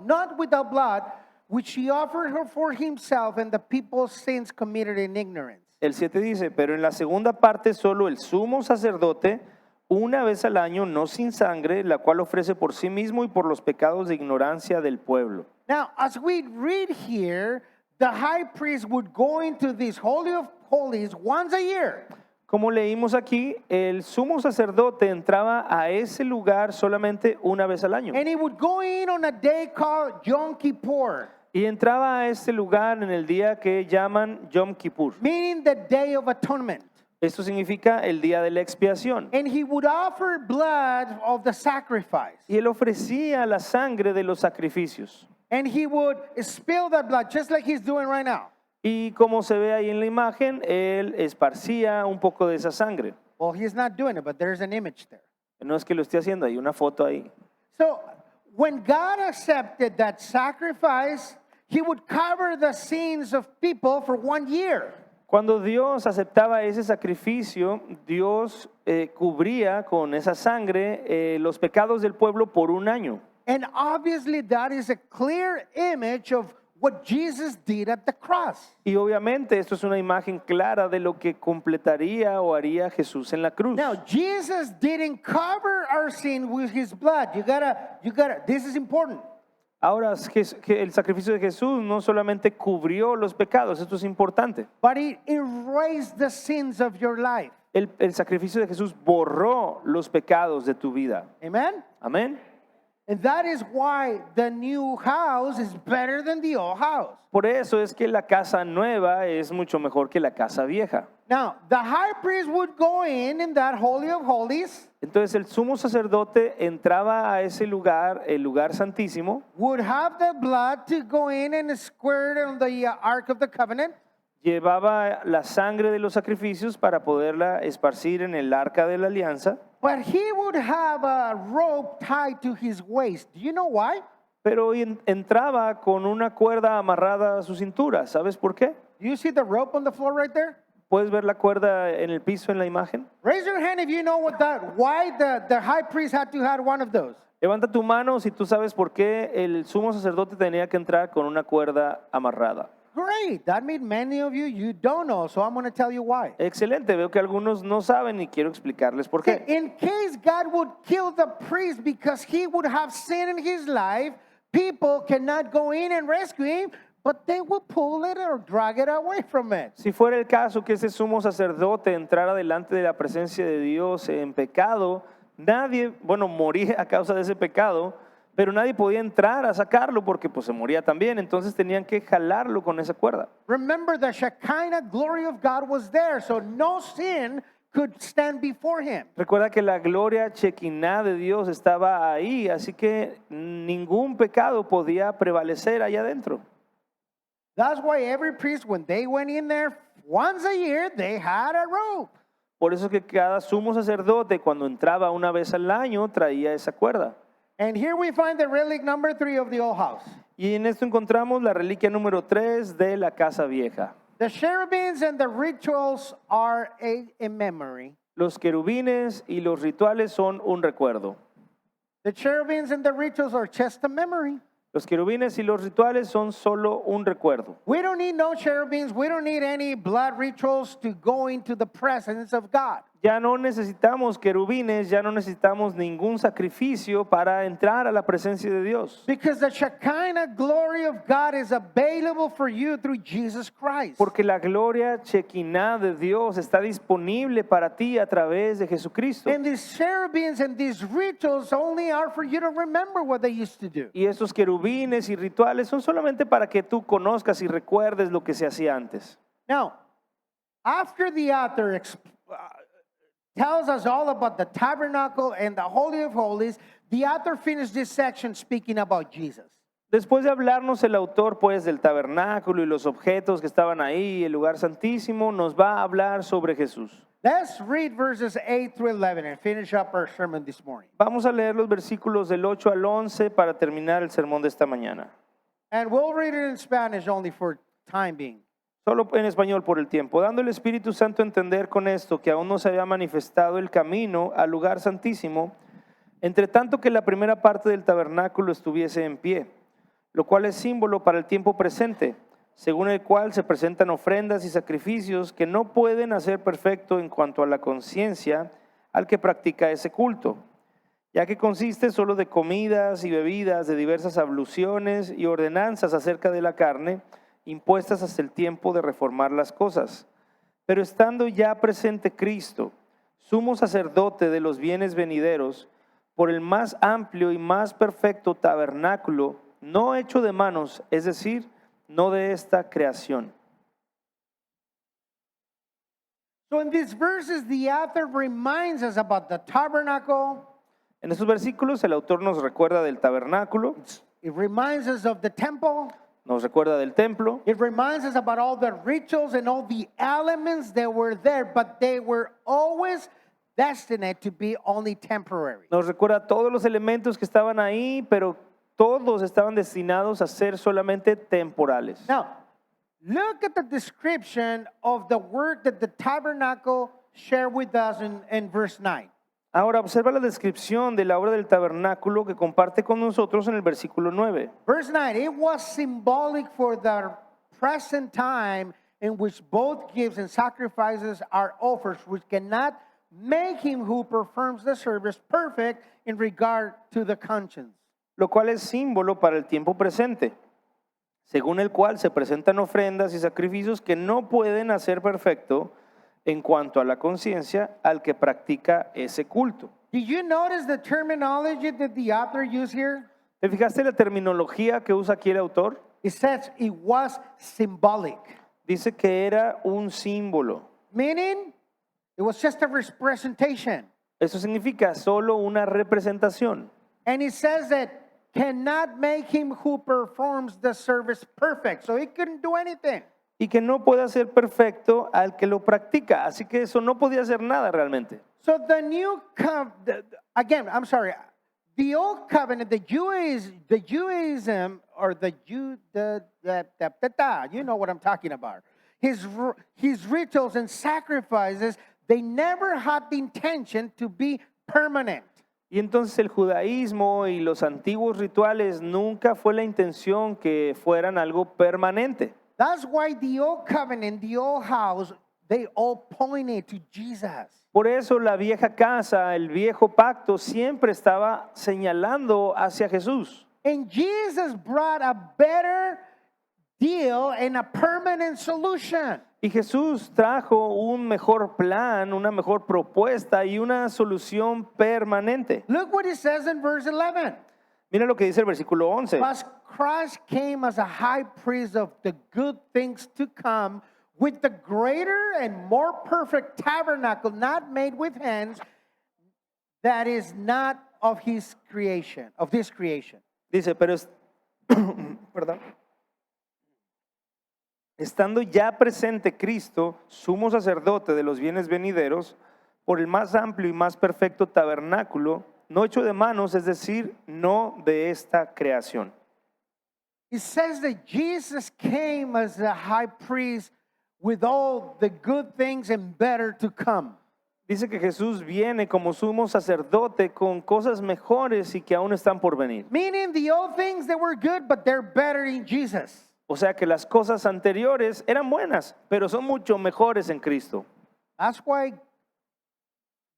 not without blood, which he offered her for himself and the people's sins committed in ignorance. El 7 dice, pero en la segunda parte solo el sumo sacerdote una vez al año, no sin sangre, la cual ofrece por sí mismo y por los pecados de ignorancia del pueblo. Now, as we read here, the high priest would go into this Holy of Holies once a year. Como leímos aquí, el sumo sacerdote entraba a ese lugar solamente una vez al año. And he would go in on a day called Yom Kippur, Y entraba a este lugar en el día que llaman Yom Kippur. meaning the Day of Atonement. Esto significa el día de la expiación. And he would offer blood of the sacrifice. Y él ofrecía la sangre de los sacrificios. And he would spill that blood, just like he's doing right now. Y como se ve ahí en la imagen, él esparcía un poco de esa sangre. Well, he's not doing it, but there's an image there. No es que lo esté haciendo, hay una foto ahí. So when God accepted that sacrifice, he would cover the sins of people for 1 year. Cuando Dios aceptaba ese sacrificio, Dios cubría con esa sangre los pecados del pueblo por un año. And obviously that is a clear image of what Jesus did at the cross. Y obviamente esto es una imagen clara de lo que completaría o haría Jesús en la cruz. Now, Jesus didn't cover our sin with his blood. You gotta, this is important. Ahora, el sacrificio de Jesús no solamente cubrió los pecados, esto es importante. But it erased the sins of your life. El sacrificio de Jesús borró los pecados de tu vida. Amen? Amén. And that is why the new house is better than the old house. Por eso es que la casa nueva es mucho mejor que la casa vieja. Now, the high priest would go in that Holy of Holies, Entonces el sumo sacerdote entraba a ese lugar, el lugar santísimo, would have the blood to go in and squirt on the Ark of the Covenant. llevaba la sangre de los sacrificios para poderla esparcir en el arca de la alianza, But he would have a rope tied to his waist. Do you know why? pero entraba con una cuerda amarrada a su cintura. ¿Sabes por qué? Do you see the rope on the floor right there? ¿Puedes ver la cuerda en el piso en la imagen? Raise your hand if you know why the high priest had to have one of those. Levanta tu mano si tú sabes por qué el sumo sacerdote tenía que entrar con una cuerda amarrada. Great. That means many of you don't know, so I'm going to tell you why. Excelente, veo que algunos no saben y quiero explicarles por qué. In case God would kill the priest because he would have sin in his life, people cannot go in and rescue him, but they will pull it or drag it away from it. Si fuera el caso que ese sumo sacerdote entrara delante de la presencia de Dios en pecado, nadie, moría a causa de ese pecado, pero nadie podía entrar a sacarlo porque pues se moría también, entonces tenían que jalarlo con esa cuerda. Remember, the Shekinah glory of God was there, so no sin could stand before him. Recuerda que la gloria chequiná de Dios estaba ahí, así que ningún pecado podía prevalecer allá adentro. That's why every priest, when they went in there once a year, they had a rope. Por eso que cada sumo sacerdote cuando entraba una vez al año traía esa cuerda. And here we find the relic number 3 of the old house. Y en esto encontramos la reliquia número 3 de la casa vieja. The cherubims and the rituals are a memory. Los querubines y los rituales son un recuerdo. The cherubims and the rituals are just a memory. Los querubines y los rituales son solo un recuerdo. We don't need no cherubims. We don't need any blood rituals to go into the presence of God. Ya no necesitamos querubines, ya no necesitamos ningún sacrificio para entrar a la presencia de Dios. Because the Shekinah glory of God is available for you through Jesus Christ. Porque la gloria chequiná de Dios está disponible para ti a través de Jesucristo. And these cherubims and these rituals only are for you to remember what they used to do. Y estos querubines y rituales son solamente para que tú conozcas y recuerdes lo que se hacía antes. Now, after the author tells us all about the tabernacle and the Holy of Holies, the author finished this section speaking about Jesus. Después de hablarnos el autor pues del tabernáculo y los objetos que estaban ahí, el lugar santísimo, nos va a hablar sobre Jesús. Let's read verses 8 through 11 and finish up our sermon this morning. Vamos a leer los versículos del 8 al 11 para terminar el sermón de esta mañana. And we'll read it in Spanish only for time being. Solo en español por el tiempo, dando el Espíritu Santo a entender con esto que aún no se había manifestado el camino al lugar santísimo, entre tanto que la primera parte del tabernáculo estuviese en pie, lo cual es símbolo para el tiempo presente, según el cual se presentan ofrendas y sacrificios que no pueden hacer perfecto en cuanto a la conciencia al que practica ese culto, ya que consiste solo de comidas y bebidas, de diversas abluciones y ordenanzas acerca de la carne, impuestas hasta el tiempo de reformar las cosas. Pero estando ya presente Cristo, sumo sacerdote de los bienes venideros, por el más amplio y más perfecto tabernáculo, no hecho de manos, es decir, no de esta creación. So in these verses, the author reminds us about the tabernacle. En estos versículos el autor nos recuerda del tabernáculo, It reminds us of the temple. nos recuerda del templo, It reminds us about all the rituals and all the elements that were there, but they were always destined to be only temporary. nos recuerda todos los elementos que estaban ahí, pero todos estaban destinados a ser solamente temporales. Now, look at the description of the word that the tabernacle shared with us in verse 9. Ahora observa la descripción de la obra del tabernáculo que comparte con nosotros en el versículo 9. Verse 9, it was symbolic for the present time in which both gifts and sacrifices are offered, which cannot make him who performs the service perfect in regard to the conscience. Lo cual es símbolo para el tiempo presente, según el cual se presentan ofrendas y sacrificios que no pueden hacer perfecto en cuanto a la conciencia al que practica ese culto. Did you notice the terminology that the author used here? ¿Te fijaste la terminología que usa aquí el autor? It says it was symbolic, Dice que era un símbolo. meaning it was just a representation. Eso significa solo una representación. And it says that cannot make him who performs the service perfect. So he couldn't do anything. Y que no puede ser perfecto al que lo practica. Así que eso no podía hacer nada realmente. So the again, I'm sorry, the old covenant, the Judaism, or you know what I'm talking about. His rituals and sacrifices, they never had the intention to be permanent. Y entonces el judaísmo y los antiguos rituales nunca fue la intención que fueran algo permanente. That's why the old covenant, the old house, they all pointed to Jesus. Por eso la vieja casa, el viejo pacto siempre estaba señalando hacia Jesús. And Jesus brought a better deal and a permanent solution. Y Jesús trajo un mejor plan, una mejor propuesta y una solución permanente. Look what it says in verse 11. Mira lo que dice el versículo 11. But Christ came as a high priest of the good things to come, with the greater and more perfect tabernacle not made with hands, that is not of his creation, of this creation. Dice, pero perdón. Estando ya presente Cristo, sumo sacerdote de los bienes venideros, por el más amplio y más perfecto tabernáculo, no hecho de manos, es decir, no de esta creación. It says that Jesus came as a high priest with all the good things and better to come. Dice que Jesús viene como sumo sacerdote con cosas mejores y que aún están por venir. Meaning the old things that were good, but they're better in Jesus. O sea que las cosas anteriores eran buenas, pero son mucho mejores en Cristo. That's why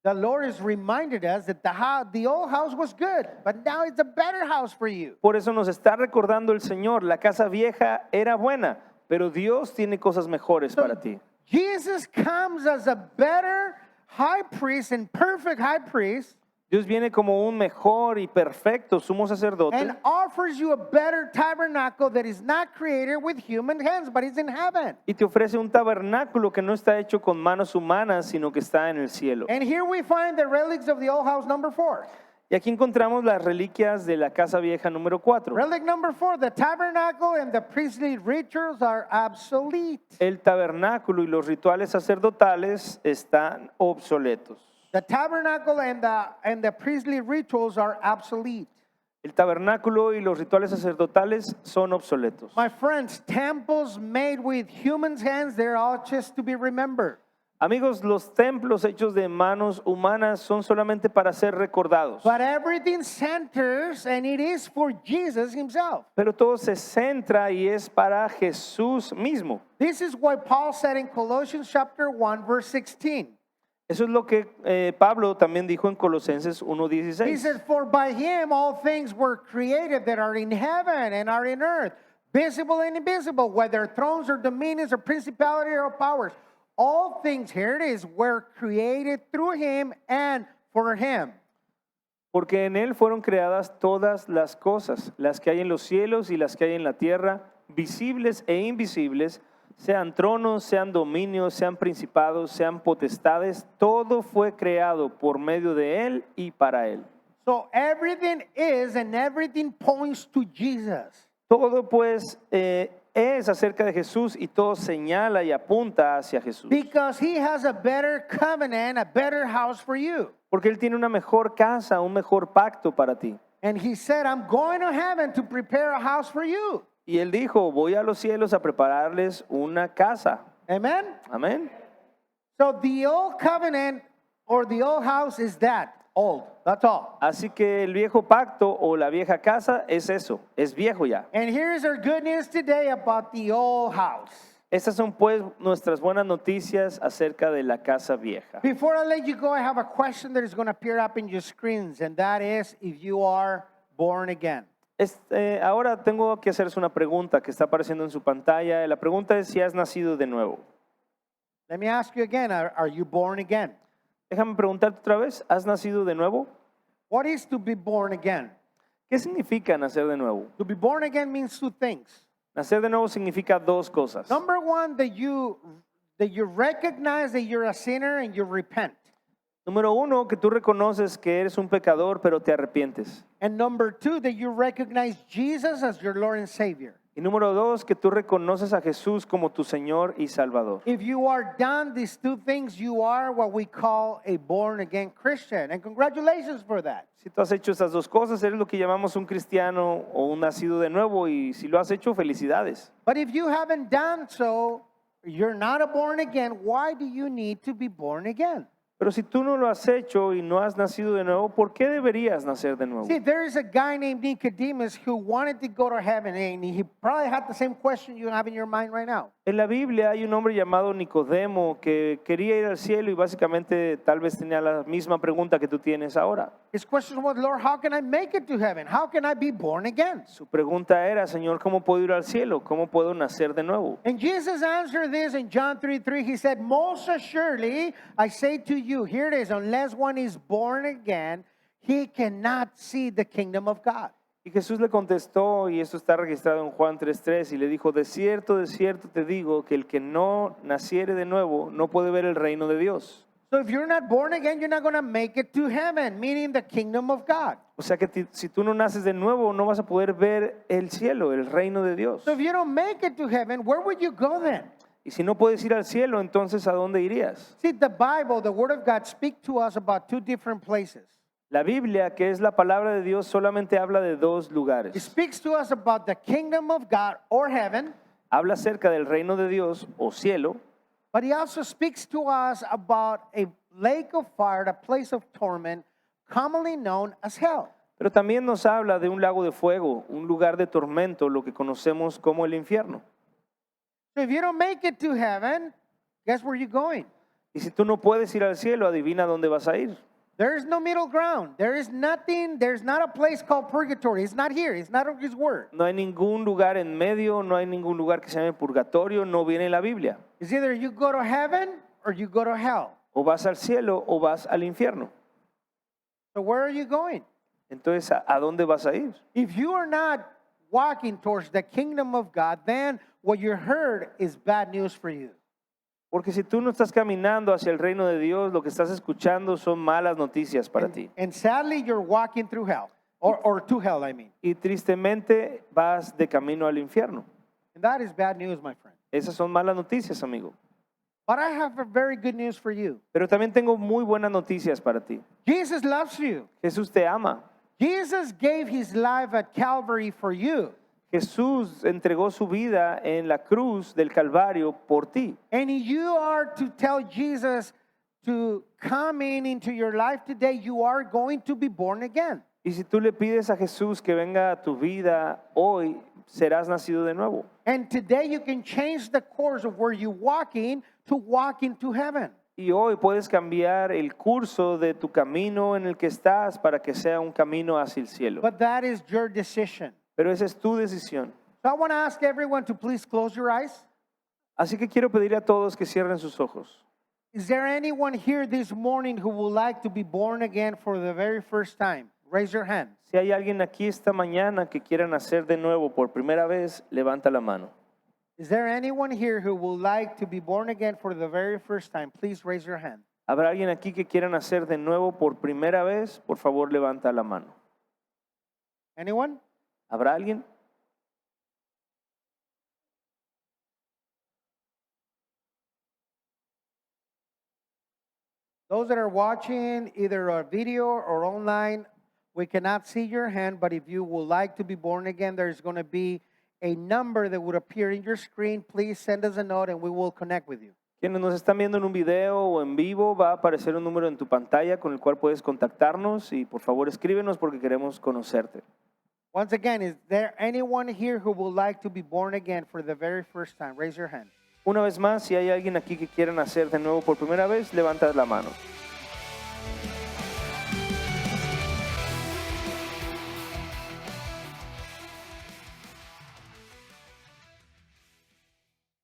The Lord has reminded us that the old house was good, but now it's a better house for you. Por eso nos está recordando el Señor, la casa vieja era buena, pero Dios tiene cosas mejores para ti. Jesus comes as a better high priest and perfect high priest Dios viene como un mejor y perfecto sumo sacerdote and offers you a better tabernacle that is not created with human hands, but is in heaven. y te ofrece un tabernáculo que no está hecho con manos humanas, sino que está en el cielo. And here we find the relics of the old house, number 4. Y aquí encontramos las reliquias de la casa vieja número 4. Relic number 4, the tabernacle and the priestly rituals are obsolete. El tabernáculo y los rituales sacerdotales están obsoletos. The tabernacle and the priestly rituals are obsolete. El tabernáculo y los rituales sacerdotales son obsoletos. My friends, temples made with humans' hands, they're all just to be remembered. Amigos, los templos hechos de manos humanas son solamente para ser recordados. But everything centers and it is for Jesus himself. Pero todo se centra y es para Jesús mismo. This is what Paul said in Colossians chapter 1 verse 16. Eso es lo que Pablo también dijo en Colosenses He 1:16. says, for by him all things were created that are in heaven and are in earth, visible and invisible, whether thrones or dominions or principalities or powers. All things, here it is, were created through him and for him. Porque en él fueron creadas todas las cosas, las que hay en los cielos y las que hay en la tierra, visibles e invisibles, sean tronos, sean dominios, sean principados, sean potestades, todo fue creado por medio de él y para él. So everything is and everything points to Jesus. Todo pues es acerca de Jesús y todo señala y apunta hacia Jesús. Because he has a better covenant, a better house for you. Porque él tiene una mejor casa, un mejor pacto para ti. And he said, I'm going to heaven to prepare a house for you. Y él dijo, voy a los cielos a prepararles una casa. Amen? Amén. So the old covenant or the old house is that, old. That's all. Así que el viejo pacto o la vieja casa es eso, es viejo ya. And here's our good news today about the old house. Estas son pues nuestras buenas noticias acerca de la casa vieja. Before I let you go, I have a question that is going to appear up in your screens, and that is if you are born again. Ahora tengo que hacerles una pregunta que está apareciendo en su pantalla. La pregunta es si has nacido de nuevo. Let me ask you again, are you born again? Déjame preguntarte otra vez, ¿has nacido de nuevo? What is to be born again? ¿Qué significa nacer de nuevo? To be born again means two things. Nacer de nuevo significa dos cosas. Number one, that you recognize that you're a sinner and you repent. Número uno, que tú reconoces que eres un pecador, pero te arrepientes. And number two, that you recognize Jesus as your Lord and Savior. Y número dos, que tú reconoces a Jesús como tu Señor y Salvador. If you are done these two things, you are what we call a born again Christian. And congratulations for that. Si tú has hecho estas dos cosas, eres lo que llamamos un cristiano o un nacido de nuevo, y si lo has hecho, felicidades. But if you haven't done so, you're not a born again. Why do you need to be born again? Pero si tú no lo has hecho y no has nacido de nuevo, ¿por qué deberías nacer de nuevo? See, there is a guy named Nicodemus who wanted to go to heaven, and he probably had the same question you have in your mind right now. En la Biblia hay un hombre llamado Nicodemo que quería ir al cielo y básicamente tal vez tenía la misma pregunta que tú tienes ahora. His question was, Lord, how can I make it to heaven? How can I be born again? Su pregunta era, Señor, ¿cómo puedo ir al cielo? ¿Cómo puedo nacer de nuevo? And Jesus answered this in John 3:3. He said, most assuredly, I say to you, here it is, unless one is born again, he cannot see the kingdom of God. Y Jesús le contestó, y esto está registrado en Juan 3:3, y le dijo, de cierto te digo, que el que no naciere de nuevo no puede ver el reino de Dios. So if you're not born again, you're not going to make it to heaven, meaning the kingdom of God. O sea que si tú no naces de nuevo, no vas a poder ver el cielo, el reino de Dios. So if you don't make it to heaven, where would you go then? Y si no puedes ir al cielo, entonces ¿a dónde irías? See, the Bible, the Word of God, speaks to us about two different places. La Biblia, que es la palabra de Dios, solamente habla de dos It lugares. speaks to us about the kingdom of God or heaven, Habla acerca del reino de Dios o cielo, but he also speaks to us about a lake of fire, a place of torment, commonly known as hell. pero también nos habla de un lago de fuego, un lugar de tormento, lo que conocemos como el infierno. So if you don't make it to heaven, guess where you're going? Y si tú no puedes ir al cielo, adivina dónde vas a ir. There is no middle ground. There is nothing, there's not a place called purgatory. It's not here. It's not of his word. No hay ningún lugar en medio, no hay ningún lugar que se llame purgatorio, no viene en la Biblia. It's either you go to heaven or you go to hell. O vas al cielo o vas al infierno. So where are you going? Entonces, ¿a dónde vas a ir? If you are not walking towards the kingdom of God, then what you heard is bad news for you. Porque si tú no estás caminando hacia el reino de Dios, lo que estás escuchando son malas noticias para ti. And sadly, you're walking through hell, or to hell, I mean. Y tristemente vas de camino al infierno. And that is bad news, my friend. Esas son malas noticias, amigo. But I have a very good news for you. Pero también tengo muy buenas noticias para ti. Jesus loves you. Jesús te ama. Jesus gave his life at Calvary for you. Jesús entregó su vida en la cruz del Calvario por ti. And you are to tell Jesus to come into your life today, you are going to be born again. Y si tú le pides a Jesús que venga a tu vida hoy, serás nacido de nuevo. And today you can change the course of where you're walking to walk into heaven. Y hoy puedes cambiar el curso de tu camino en el que estás para que sea un camino hacia el cielo. But that is your decision. Pero esa es tu decisión. So I want to ask everyone to please close your eyes. Así que quiero pedir a todos que cierren sus ojos. Is there anyone here this morning who would like to be born again for the very first time? Raise your hand. Si hay alguien aquí esta mañana que quiera nacer de nuevo por primera vez, levanta la mano. Is there anyone here who would like to be born again for the very first time? Please raise your hand. ¿Habrá alguien aquí que quiera nacer de nuevo por primera vez? Por favor, levanta la mano. Anyone? ¿Habrá alguien? Those that are watching either a video or online, we cannot see your hand, but if you would like to be born again, there's going to be a number that would appear in your screen. Please send us a note and we will connect with you. Quienes nos están viendo en un video o en vivo, va a aparecer un número en tu pantalla con el cual puedes contactarnos y por favor escríbenos porque queremos conocerte. Once again, is there anyone here who would like to be born again for the very first time? Raise your hand. Una vez más, si hay alguien aquí que quiera nacer de nuevo por primera vez, levanta la mano.